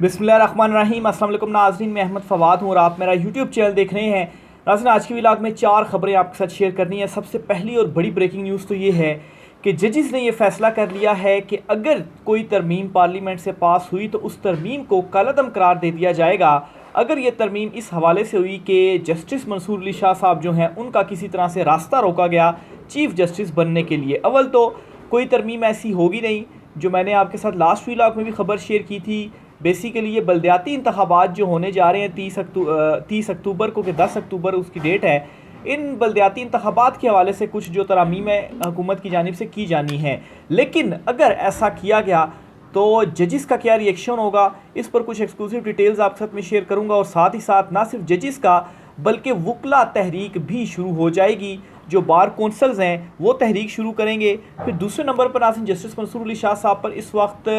बिस्मिल्लाहिर्रहमानिर्रहीम। अस्सलाम वालेकुम नाज़रीन, मैं अहमद फ़वाद हूँ और आप मेरा यूट्यूब चैनल देख रहे हैं। नाज़रीन, आज की व्लॉग में 4 ख़बरें आपके साथ शेयर करनी है। सबसे पहली और बड़ी ब्रेकिंग न्यूज़ तो ये है कि जजेस ने ये फ़ैसला कर लिया है कि अगर कोई तरमीम पार्लियामेंट से पास हुई तो उस तरमीम को कलअदम करार दे दिया जाएगा। अगर ये तरमीम इस हवाले से हुई कि जस्टिस मंसूर अली शाह साहब जो हैं उनका किसी तरह से रास्ता रोका गया चीफ़ जस्टिस बनने के लिए। अव्वल तो कोई तरमीम ऐसी होगी नहीं, जो मैंने आपके साथ लास्ट व्लॉग में भी ख़बर शेयर की थी। बेसिकली ये बलदियाती इंतखाबात जो होने जा रहे हैं 30 अक्टूबर को, कि 10 अक्टूबर उसकी डेट है। इन बलदियाती इंतखाबात के हवाले से कुछ जो तरमीमें हुकूमत की जानिब से की जानी है, लेकिन अगर ऐसा किया गया तो जजिस का क्या रिएक्शन होगा, इस पर कुछ एक्सक्लूसिव डिटेल्स आपके साथ में शेयर करूंगा। और साथ ही साथ ना सिर्फ जजिस का बल्कि वकला तहरीक भी शुरू हो जाएगी। जो बार कौंसल्स हैं वो तहरीक शुरू करेंगे। फिर दूसरे नंबर पर नाज़रीन, जस्टिस मंसूर अली शाह साहब पर इस वक्त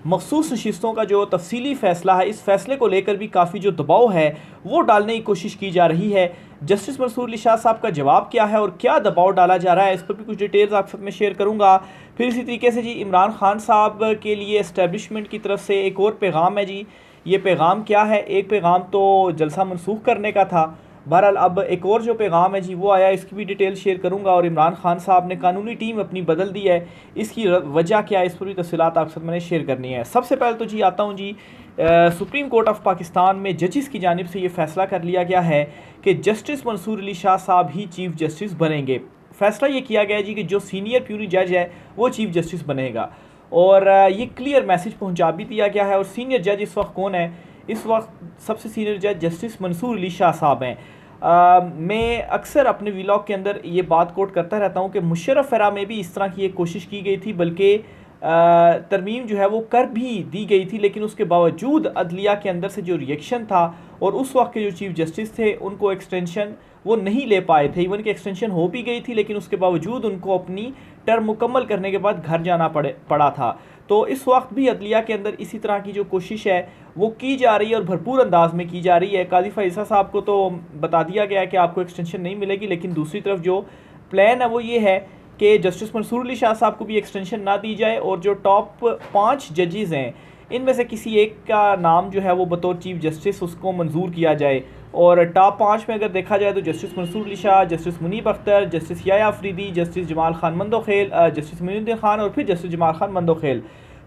मखसूस नशिस्तों का जो तफसीली फ़ैसला है, इस फ़ैसले को लेकर भी काफ़ी जो दबाव है वो डालने की कोशिश की जा रही है। जस्टिस मंसूर अली शाह साहब का जवाब क्या है और क्या दबाव डाला जा रहा है, इस पर भी कुछ डिटेल्स आपके साथ में शेयर करूंगा। फिर इसी तरीके से जी इमरान खान साहब के लिए इस्टेब्लिशमेंट की तरफ से एक और पैगाम है जी। ये पैगाम क्या है? एक पैगाम तो जलसा मनसूख करने का था, बहरहाल अब एक और जो पैगाम है जी वो आया, इसकी भी डिटेल शेयर करूंगा। और इमरान खान साहब ने कानूनी टीम अपनी बदल दी है, इसकी वजह क्या है, इस पर भी तफसीलात आपके साथ मैंने शेयर करनी है। सबसे पहले तो जी आता हूँ जी, सुप्रीम कोर्ट ऑफ पाकिस्तान में जजिस की जानिब से ये फ़ैसला कर लिया गया है कि जस्टिस मंसूर अली शाह साहब ही चीफ़ जस्टिस बनेंगे। फ़ैसला ये किया गया है जी कि जो सीनियर प्यूरी जज है वो चीफ़ जस्टिस बनेगा। और ये क्लियर मैसेज पहुँचा भी दिया गया है। और सीनियर जज इस वक्त कौन है? इस वक्त सबसे सीनियर जज जस्टिस मंसूर अली शाह साहब हैं। मैं अक्सर अपने व्लॉग के अंदर ये बात कोट करता रहता हूँ कि मुशर्रफ एरा में भी इस तरह की एक कोशिश की गई थी, बल्कि तरमीम जो है वो कर भी दी गई थी, लेकिन उसके बावजूद अदलिया के अंदर से जो रिएक्शन था और उस वक्त के जो चीफ़ जस्टिस थे उनको एक्सटेंशन वो नहीं ले पाए थे। इवन कि एक्सटेंशन हो भी गई थी, लेकिन उसके बावजूद उनको अपनी टर्म मुकम्मल करने के बाद घर जाना पड़ा था। तो इस वक्त भी अदलिया के अंदर इसी तरह की जो कोशिश है वो की जा रही है और भरपूर अंदाज में की जा रही है। काजी फैसल साहब को तो बता दिया गया है कि आपको एक्सटेंशन नहीं मिलेगी, लेकिन दूसरी तरफ जो प्लान है वो ये है कि जस्टिस मंसूर अली शाह साहब को भी एक्सटेंशन ना दी जाए और जो टॉप 5 जजेस हैं इनमें से किसी एक का नाम जो है वो बतौर चीफ जस्टिस उसको मंजूर किया जाए। और टॉप 5 में अगर देखा जाए तो justice Mansoor Ali Shah, justice Muneeb Akhtar, justice Yahya Afridi, justice Jamal Khan Mandokhel, justice Moinuddin Khan और फिर जस्टिस जमाल खान मंदोखेल।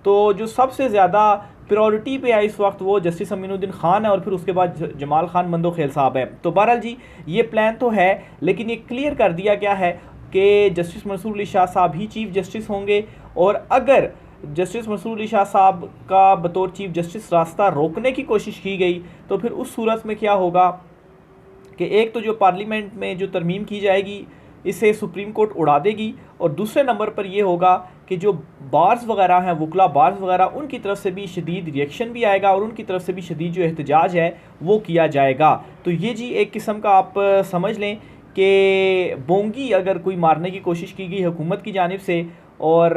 तो जो सबसे ज़्यादा प्रायोरिटी पे है इस वक्त वो जस्टिस मोइनुद्दीन खान है और फिर उसके बाद जमाल खान मंदोखेल साहब है। तो बहरहाल जी ये प्लान तो है, लेकिन ये क्लियर कर दिया गया है कि जस्टिस मंसूर अली शाह साहब ही चीफ जस्टिस होंगे। और अगर जस्टिस मंसूर अली शाह साहब का बतौर चीफ जस्टिस रास्ता रोकने की कोशिश की गई तो फिर उस सूरत में क्या होगा कि एक तो जो पार्लियामेंट में जो तरमीम की जाएगी इसे सुप्रीम कोर्ट उड़ा देगी, और दूसरे नंबर पर यह होगा कि जो बार्स वगैरह हैं, वकला बार्स वगैरह, उनकी तरफ से भी शदीद रिएक्शन भी आएगा और उनकी तरफ से भी शदीद जो एहतजाज है वो किया जाएगा। तो ये जी एक किस्म का आप समझ लें कि बोंगी अगर कोई मारने की कोशिश की गई हुकूमत की जानिब से, और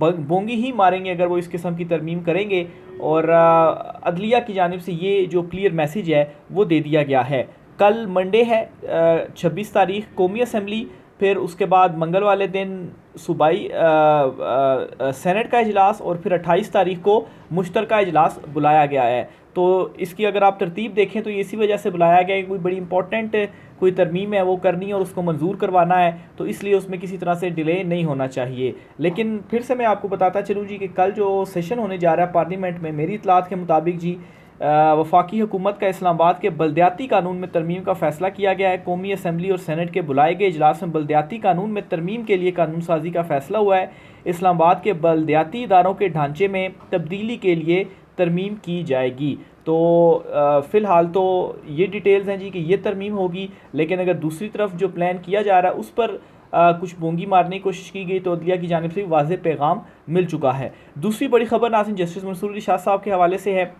बोंगी ही मारेंगे अगर वो इस किस्म की तरमीम करेंगे। और अदलिया की जानिब से ये जो क्लियर मैसेज है वो दे दिया गया है। कल मंडे है 26 तारीख कौमी असम्बली, फिर उसके बाद मंगल वाले दिन सूबाई सेनेट का इजलास और फिर 28 तारीख को मुश्तरका इजलास बुलाया गया है। तो इसकी अगर आप तरतीब देखें तो इसी वजह से बुलाया गया है कि कोई बड़ी इंपॉर्टेंट कोई तरमीम है वो करनी है और उसको मंजूर करवाना है, तो इसलिए उसमें किसी तरह से डिले नहीं होना चाहिए। लेकिन फिर से मैं आपको बताता चलूँ जी कि कल जो सेशन होने जा रहा है पार्लियामेंट में, मेरी इतलात के मुताबिक जी वफाकी हुकूमत का इस्लामाबाद के बलदियाती कानून में तरमीम का फ़ैसला किया गया है। कौमी असम्बली और सेनेट के बुलाए गए इजलास में बलदियाती कानून में तरमीम के लिए कानून साजी का फ़ैसला हुआ है। इस्लामाबाद के बलदियाती इदारों के ढांचे में तब्दीली के लिए तरमीम की जाएगी। तो फ़िलहाल तो ये डिटेल्स हैं जी कि ये तरमीम होगी, लेकिन अगर दूसरी तरफ जो प्लान किया जा रहा है उस पर कुछ बोंगी मारने की कोशिश की गई तो अदलिया की जानिब से वाज़ेह पैगाम मिल चुका है। दूसरी बड़ी खबर नाज़रीन जस्टिस मंसूर अली शाह साहब के हवाले से है।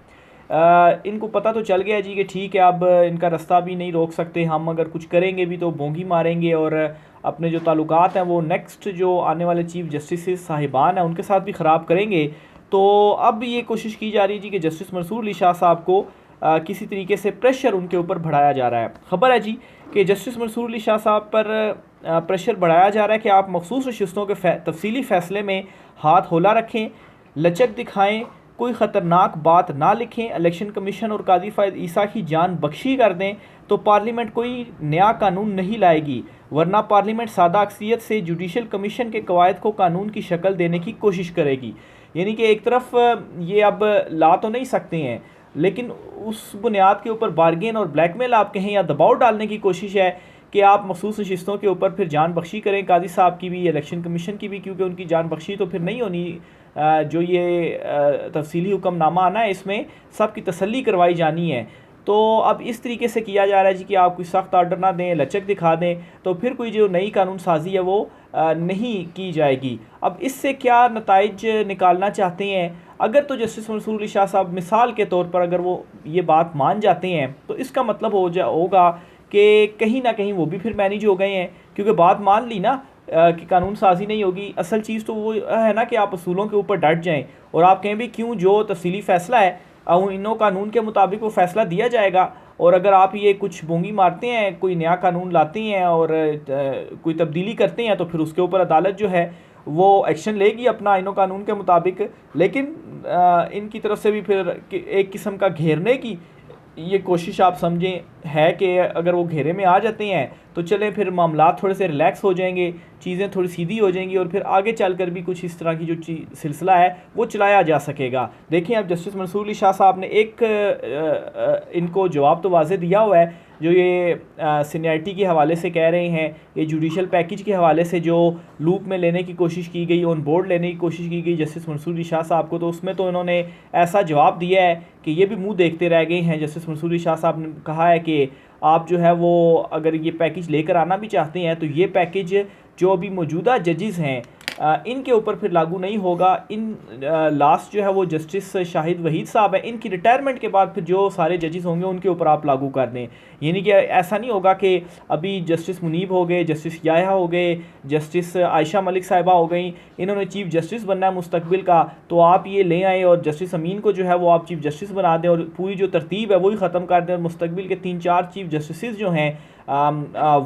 इनको पता तो चल गया जी कि ठीक है अब इनका रास्ता भी नहीं रोक सकते, हम अगर कुछ करेंगे भी तो बोंगी मारेंगे और अपने जो ताल्लुकात हैं वो नेक्स्ट जो आने वाले चीफ जस्टिस साहिबान हैं उनके साथ भी ख़राब करेंगे। तो अब ये कोशिश की जा रही है जी कि जस्टिस मंसूर अली शाह साहब को किसी तरीके से प्रेशर उनके ऊपर बढ़ाया जा रहा है। ख़बर है जी कि जस्टिस मंसूर अली शाह साहब पर प्रेशर बढ़ाया जा रहा है कि आप मखसूस नशिस्तों के तफसीली फ़ैसले में हाथ होला रखें, लचक दिखाएँ, कोई ख़तरनाक बात ना लिखें, इलेक्शन कमीशन और काजी फ़ायद ईसा की जान बख्शी कर दें तो पार्लियामेंट कोई नया कानून नहीं लाएगी, वरना पार्लियामेंट सादा अक्सियत से जुडिशल कमीशन के कवायद को कानून की शक्ल देने की कोशिश करेगी। यानी कि एक तरफ ये अब ला तो नहीं सकते हैं, लेकिन उस बुनियाद के ऊपर बार्गेन और ब्लैकमेल आप कहें या दबाव डालने की कोशिश है कि आप मखसूस नशिस्तों के ऊपर फिर जान बख्शी करें, काजी साहब की भी, इलेक्शन कमीशन की भी, क्योंकि उनकी जान बख्शी तो फिर नहीं होनी। जो ये तफसीली हुक्मनामा आना है इसमें सब की तसल्ली करवाई जानी है। तो अब इस तरीके से किया जा रहा है जी कि आप कोई सख्त आर्डर ना दें, लचक दिखा दें, तो फिर कोई जो नई कानून साजी है वो नहीं की जाएगी। अब इससे क्या नताइज निकालना चाहते हैं? अगर तो जस्टिस मंसूर अली शाह साहब मिसाल के तौर पर अगर वो ये बात मान जाते हैं तो इसका मतलब होगा कि कहीं ना कहीं वो भी फिर मैनेज हो गए हैं, क्योंकि बात मान ली ना कि कानून साजी नहीं होगी। असल चीज़ तो वो है ना कि आप असूलों के ऊपर डट जाएं और आप कहें भी क्यों जो तफसीली फ़ैसला है इनो कानून के मुताबिक वो फ़ैसला दिया जाएगा, और अगर आप ये कुछ बोंगी मारते हैं, कोई नया कानून लाते हैं और कोई तब्दीली करते हैं तो फिर उसके ऊपर अदालत जो है वो एक्शन लेगी अपना इनो कानून के मुताबिक। लेकिन इनकी तरफ से भी फिर एक किस्म का घेरने की ये कोशिश आप समझें है कि अगर वो घेरे में आ जाते हैं तो चलें फिर मामला थोड़े से रिलैक्स हो जाएंगे, चीज़ें थोड़ी सीधी हो जाएंगी और फिर आगे चलकर भी कुछ इस तरह की जो सिलसिला है वो चलाया जा सकेगा। देखें अब जस्टिस मंसूर अली शाह साहब ने एक इनको जवाब तो वाज़े दिया हुआ है, जो ये सीनियरिटी के हवाले से कह रहे हैं, ये जुडिशल पैकेज के हवाले से जो लूप में लेने की कोशिश की गई, ऑन बोर्ड लेने की कोशिश की गई जस्टिस मंसूर अली शाह साहब को, तो उसमें तो इन्होंने ऐसा जवाब दिया है कि ये भी मुंह देखते रह गए हैं। जस्टिस मंसूर अली शाह साहब ने कहा है कि आप जो है वो अगर ये पैकेज लेकर आना भी चाहते हैं तो ये पैकेज जो अभी मौजूदा जजेस हैं इनके ऊपर फिर लागू नहीं होगा। इन लास्ट जो है वो जस्टिस शाहिद वहीद साहब है, इनकी रिटायरमेंट के बाद फिर जो सारे जजेस होंगे उनके ऊपर आप लागू कर दें। यानी कि ऐसा नहीं होगा कि अभी जस्टिस मुनीब हो गए, जस्टिस याह्या हो गए, जस्टिस आयशा मलिक साहिबा हो गई, इन्होंने चीफ जस्टिस बनना है मुस्तकबिल का, तो आप ये ले आएँ और जस्टिस अमीन को जो है वो आप चीफ जस्टिस बना दें और पूरी जो तरतीब है वही ख़त्म कर दें और मुस्तकबिल के 3-4 चीफ जस्टिस जो हैं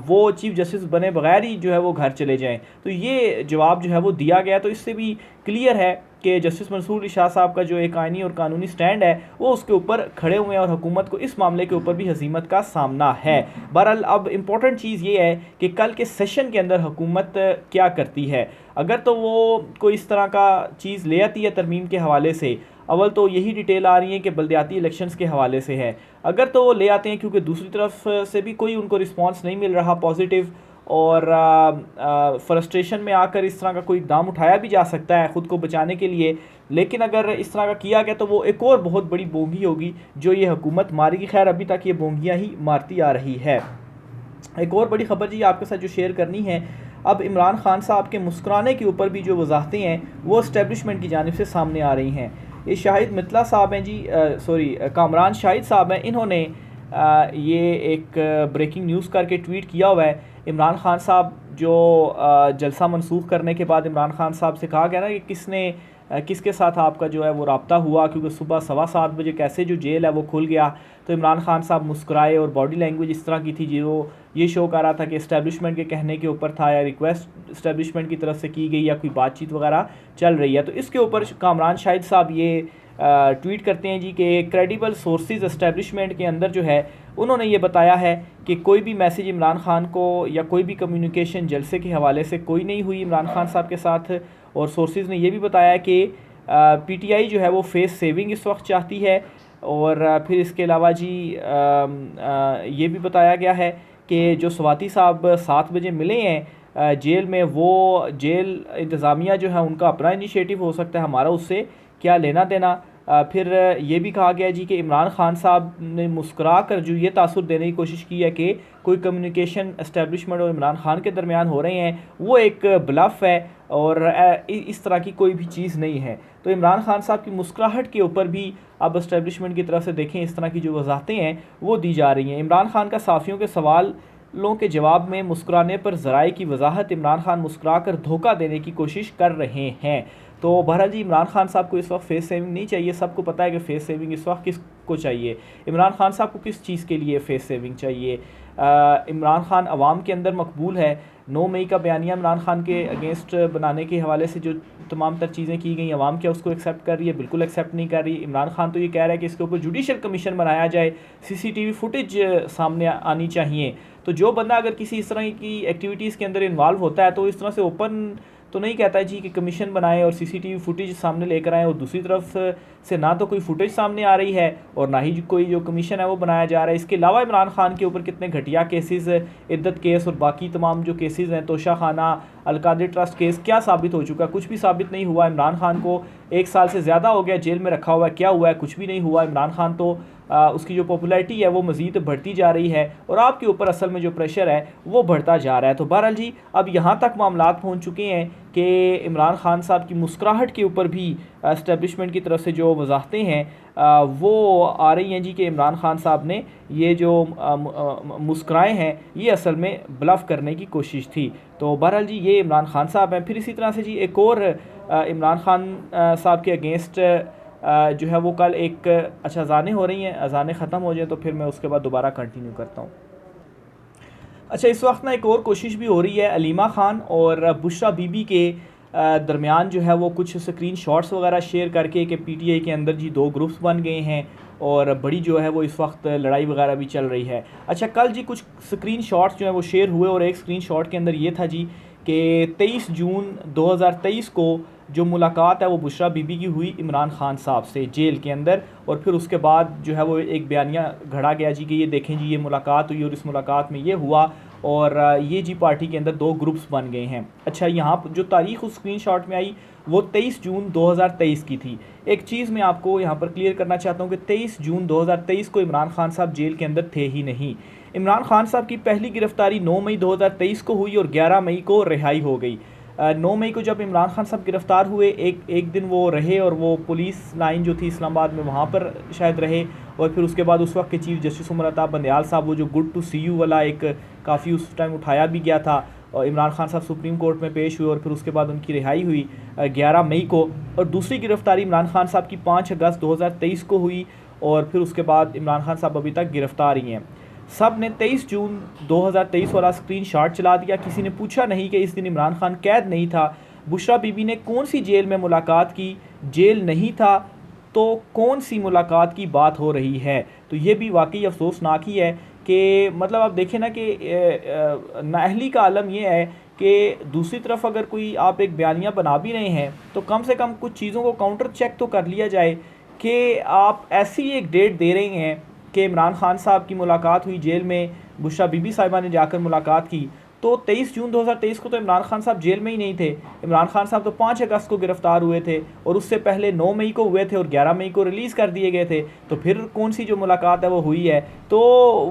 वो चीफ जस्टिस बने बगैर ही जो है वो घर चले जाएं। तो ये जवाब जो है वो दिया गया, तो इससे भी क्लियर है कि जस्टिस मंसूर अली शाह साहब का जो एक आइनी और कानूनी स्टैंड है वो उसके ऊपर खड़े हुए हैं और हुकूमत को इस मामले के ऊपर भी हजीमत का सामना है। बहरहाल अब इम्पोर्टेंट चीज़ ये है कि कल के सेशन के अंदर हुकूमत क्या करती है। अगर तो वो कोई इस तरह का चीज़ ले आती है तरमीम के हवाले से, अव्वल तो यही डिटेल आ रही है कि बल्दियाती इलेक्शंस के हवाले से है, अगर तो वो ले आते हैं क्योंकि दूसरी तरफ से भी कोई उनको रिस्पांस नहीं मिल रहा पॉजिटिव और फ्रस्ट्रेशन में आकर इस तरह का कोई इक़दाम उठाया भी जा सकता है ख़ुद को बचाने के लिए। लेकिन अगर इस तरह का किया गया तो वो एक और बहुत बड़ी बोंगी होगी जो ये हुकूमत मारेगी। खैर अभी तक ये बोंगियाँ ही मारती आ रही है। एक और बड़ी ख़बर जी आपके साथ जो शेयर करनी है, अब इमरान खान साहब के मुस्कुराने के ऊपर भी जो वजाहतें हैं वो इस्टेब्लिशमेंट की जानिब से सामने आ रही हैं। ये शाहिद मितला साहब हैं जी, कामरान शाहिद साहब हैं, इन्होंने ये एक ब्रेकिंग न्यूज़ करके ट्वीट किया हुआ है। इमरान खान साहब जो जलसा मनसूख करने के बाद इमरान खान साहब से कहा गया ना कि किसके साथ आपका जो है वो रब्ता हुआ, क्योंकि सुबह 7:15 बजे कैसे जो जेल है वो खुल गया, तो इमरान खान साहब मुस्कुराए और बॉडी लैंग्वेज इस तरह की थी जो ये शो कर रहा था कि इस्टेब्लिशमेंट के कहने के ऊपर था या रिक्वेस्ट इस्टेब्लिशमेंट की तरफ से की गई या कोई बातचीत वगैरह चल रही है। तो इसके ऊपर कामरान शाहिद साहब ये ट्वीट करते हैं जी कि क्रेडिबल सोर्सेज इस्टेब्लिशमेंट के अंदर जो है उन्होंने ये बताया है कि कोई भी मैसेज इमरान खान को या कोई भी कम्युनिकेशन जलसे के हवाले से कोई नहीं हुई इमरान खान साहब के साथ। और सोर्सेज ने यह भी बताया कि पीटीआई जो है वो फेस सेविंग इस वक्त चाहती है। और फिर इसके अलावा जी ये भी बताया गया है कि जो स्वाति साहब 7 बजे मिले हैं जेल में, वो जेल इंतज़ामिया जो है उनका अपना इनिशिएटिव हो सकता है, हमारा उससे क्या लेना देना। फिर ये भी कहा गया जी कि इमरान खान साहब ने मुस्कुरा कर जो ये तासुर देने की कोशिश की है कि कोई कम्युनिकेशन इस्टेब्लिशमेंट और इमरान खान के दरमियान हो रहे हैं, वो एक ब्लफ है और इस तरह की कोई भी चीज़ नहीं है। तो इमरान खान साहब की मुस्कुराहट के ऊपर भी अब इस्टेब्लिशमेंट की तरफ से देखें इस तरह की जो वजाहतें हैं वो दी जा रही हैं। इमरान खान का साफ़ियों के सवालों के जवाब में मुस्कुराने पर ज़राए की वजाहत, इमरान खान मुस्कुरा कर धोखा देने की कोशिश कर रहे हैं। तो बहरहाल जी इमरान खान साहब को इस वक्त फेस सेविंग नहीं चाहिए। सबको पता है कि फेस सेविंग इस वक्त किसको चाहिए। इमरान खान साहब को किस चीज़ के लिए फेस सेविंग चाहिए? इमरान खान अवाम के अंदर मकबूल है। 9 मई का बयानिया इमरान खान के अगेंस्ट बनाने के हवाले से जो तमाम तर चीज़ें की गई, अवाम क्या उसको एक्सेप्ट कर रही है? बिल्कुल एक्सेप्ट नहीं कर रही। इमरान खान तो ये कह रहा है कि इसके ऊपर जुडिशल कमीशन बनाया जाए, CCTV फुटेज सामने आनी चाहिए। तो जो बंदा अगर किसी इस तरह की एक्टिविटीज़ के अंदर इन्वॉल्व होता है तो इस तरह से ओपन तो नहीं कहता है जी कि कमीशन बनाएं और CCTV फुटेज सामने लेकर आएँ, और दूसरी तरफ से ना तो कोई फुटेज सामने आ रही है और ना ही कोई जो कमीशन है वो बनाया जा रहा है। इसके अलावा इमरान खान के ऊपर कितने घटिया केसेस, इद्दत केस और बाकी तमाम जो केसेस हैं, तोशा खाना, अलकादर ट्रस्ट केस, क्या साबित हो चुका? कुछ भी साबित नहीं हुआ। इमरान खान को 1 साल से ज़्यादा हो गया जेल में रखा हुआ है, क्या हुआ है? कुछ भी नहीं हुआ। इमरान खान तो उसकी जो पॉपुलैरिटी है वो मज़ीद बढ़ती जा रही है और आपके ऊपर असल में जो प्रेशर है वो बढ़ता जा रहा है। तो बहरहाल जी अब यहाँ तक मामलात पहुँच चुके हैं कि इमरान खान साहब की मुस्कुराहट के ऊपर भी एस्टेब्लिशमेंट की तरफ से जो वजाहतें हैं वो आ रही हैं जी कि इमरान खान साहब ने ये जो मुस्कुराए हैं ये असल में ब्लफ करने की कोशिश थी। तो बहरहाल जी ये इमरान खान साहब हैं। फिर इसी तरह से जी एक और इमरान खान साहब के अगेंस्ट जो है वो कल एक अज़ानें हो रही हैं, अज़ानें ख़त्म हो जाए तो फिर मैं उसके बाद दोबारा कंटिन्यू करता हूँ। अच्छा, इस वक्त ना एक और कोशिश भी हो रही है अलीमा ख़ान और बुशरा बीबी के दरमियान जो है वो कुछ स्क्रीन शॉट्स वगैरह शेयर करके कि PTI के अंदर जी 2 ग्रुप्स बन गए हैं और बड़ी जो है वो इस वक्त लड़ाई वगैरह भी चल रही है। अच्छा, कल जी कुछ स्क्रीन शॉट्स जो है वो शेयर हुए और एक स्क्रीन शॉट के अंदर ये था जी कि 23 जून 2023 को जो मुलाकात है वो बुशरा बीबी की हुई इमरान खान साहब से जेल के अंदर, और फिर उसके बाद जो है वो एक बयानिया घड़ा गया जी कि ये देखें जी ये मुलाकात हुई और इस मुलाकात में ये हुआ और ये जी पार्टी के अंदर 2 ग्रुप्स बन गए हैं। अच्छा, यहाँ जो तारीख़ उस स्क्रीनशॉट में आई वो 23 जून 2023 की थी। एक चीज़ मैं आपको यहाँ पर क्लियर करना चाहता हूँ कि 23 जून 2023 को इमरान खान साहब जेल के अंदर थे ही नहीं। इमरान खान साहब की पहली गिरफ़्तारी 9 मई 2023 को हुई और 11 मई को रिहाई हो गई। 9 मई को जब इमरान खान साहब गिरफ़्तार हुए एक दिन वो रहे और वो पुलिस लाइन जो थी इस्लामाबाद में वहाँ पर शायद रहे, और फिर उसके बाद उस वक्त के चीफ़ जस्टिस उमर अता बंदयाल साहब वो जो गुड टू सी यू वाला एक काफ़ी उस टाइम उठाया भी गया था, और इमरान खान साहब सुप्रीम कोर्ट में पेश हुए और फिर उसके बाद उनकी रिहाई हुई 11 मई को। और दूसरी गिरफ़्तारी इमरान खान साहब की 5 अगस्त 2023 को हुई और फिर उसके बाद इमरान खान साहब अभी तक गिरफ़्तार ही हैं। सब ने 23 जून 2023 वाला स्क्रीनशॉट चला दिया। किसी ने पूछा नहीं कि इस दिन इमरान खान कैद नहीं था। बुशरा बीबी ने कौन सी जेल में मुलाकात की? जेल नहीं था तो कौन सी मुलाकात की बात हो रही है? तो ये भी वाकई अफसोसनाक ही है कि मतलब आप देखें ना कि नाअहली का आलम ये है कि दूसरी तरफ अगर कोई आप एक बयानिया बना भी रहे हैं तो कम से कम कुछ चीज़ों को काउंटर चेक तो कर लिया जाए कि आप ऐसी एक डेट दे रहे हैं कि इमरान खान साहब की मुलाकात हुई जेल में, बुशरा बीबी साहिबा ने जाकर मुलाकात की। तो 23 जून 2023 को तो इमरान खान साहब जेल में ही नहीं थे। इमरान खान साहब तो 5 अगस्त को गिरफ़्तार हुए थे और उससे पहले 9 मई को हुए थे और 11 मई को रिलीज़ कर दिए गए थे। तो फिर कौन सी जो मुलाकात है वो हुई है? तो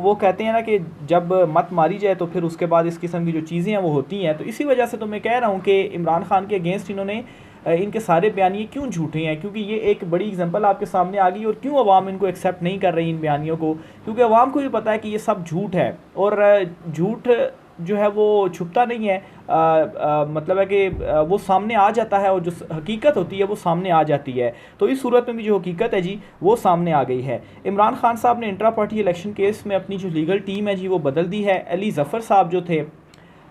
वो कहते हैं ना कि जब मत मारी जाए तो फिर उसके बाद इस किस्म की जो चीज़ें हैं वो होती हैं। तो इसी वजह से तो मैं कह रहा हूँ कि इमरान खान के अगेंस्ट इन्होंने इनके सारे बयानिए क्यों झूठे हैं, क्योंकि ये एक बड़ी एग्जांपल आपके सामने आ गई। और क्यों अवाम इनको एक्सेप्ट नहीं कर रही इन बयानियों को? क्योंकि अवाम को भी पता है कि ये सब झूठ है और झूठ जो है वो छुपता नहीं है। मतलब है कि वो सामने आ जाता है और जो हकीकत होती है वो सामने आ जाती है। तो इस सूरत में भी जो हकीकत है जी वो सामने आ गई है। इमरान खान साहब ने इंट्रा पार्टी इलेक्शन केस में अपनी जो लीगल टीम है जी वो बदल दी है। अली ज़फ़र साहब जो थे,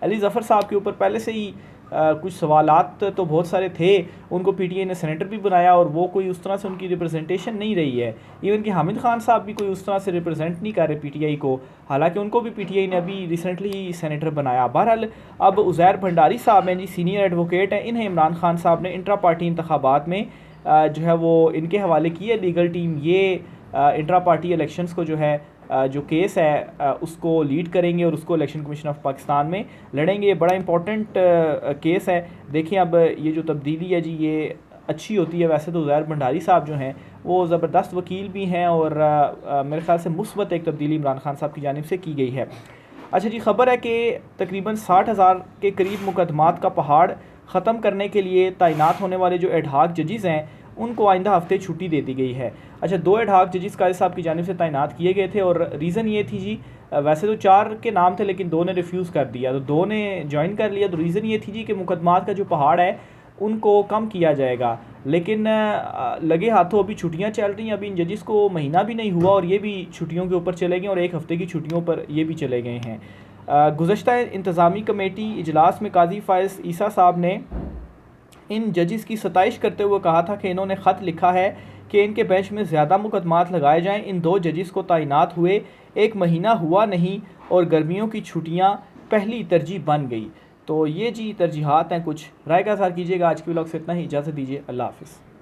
अली ज़फ़र साहब के ऊपर पहले से ही कुछ सवालात तो बहुत सारे थे। उनको PTI ने सेनेटर भी बनाया और वो कोई उस तरह से उनकी रिप्रेजेंटेशन नहीं रही है। इवन कि हामिद खान साहब भी कोई उस तरह से रिप्रेजेंट नहीं कर रहे PTI को, हालांकि उनको भी PTI ने अभी रिसेंटली सेनेटर बनाया। बहरहाल अब उज़ैर भंडारी साहब हैं जी, सीनियर एडवोकेट हैं, इन्हें इमरान खान साहब ने इंट्रा पार्टी इंतखाबात में जो है वो इनके हवाले की है लीगल टीम। ये इंट्रा पार्टी इलेक्शंस को जो है जो केस है उसको लीड करेंगे और उसको इलेक्शन कमीशन ऑफ पाकिस्तान में लड़ेंगे। ये बड़ा इंपॉर्टेंट केस है। देखिए अब ये जो तब्दीली है जी ये अच्छी होती है। वैसे तो उज़ैर भंडारी साहब जो हैं वो ज़बरदस्त वकील भी हैं और मेरे ख़्याल से मुस्बत एक तब्दीली इमरान खान साहब की जानिब से की गई है। अच्छा जी, ख़बर है कि तकरीबन 60,000 के करीब मुकदमात का पहाड़ ख़त्म करने के लिए तैनात होने वाले जो एडहाक जजेस हैं उनको आइंदा हफ्ते छुट्टी दे दी गई है। अच्छा, 2 एडहाक जजेस काजी साहब की जानिब से तैनात किए गए थे और रीज़न ये थी जी, वैसे तो 4 के नाम थे लेकिन 2 ने रिफ्यूज़ कर दिया, तो 2 ने ज्वाइन कर लिया। तो रीज़न ये थी जी कि मुकदमात का जो पहाड़ है उनको कम किया जाएगा। लेकिन लगे हाथों अभी छुट्टियां चल रही हैं, अभी इन जजेस को महीना भी नहीं हुआ और ये भी छुट्टियों के ऊपर चले गए और एक हफ़्ते की छुट्टियों पर ये भी चले गए हैं। गुज़श्ता इंतज़ामी कमेटी इजलास में काजी फ़ाइज़ ईसा साहब ने इन जजेस की सताइश करते हुए कहा था कि इन्होंने ख़त लिखा है कि इनके बेंच में ज़्यादा मुकदमात लगाए जाएं। इन 2 जजेस को तैनात हुए 1 महीना हुआ नहीं और गर्मियों की छुट्टियां पहली तरजीह बन गई। तो ये जी तरजीहात हैं कुछ। राय का इज़हार कीजिएगा। आज के व्लॉग से इतना ही, इजाज़त दीजिए। अल्लाह हाफ़िज़।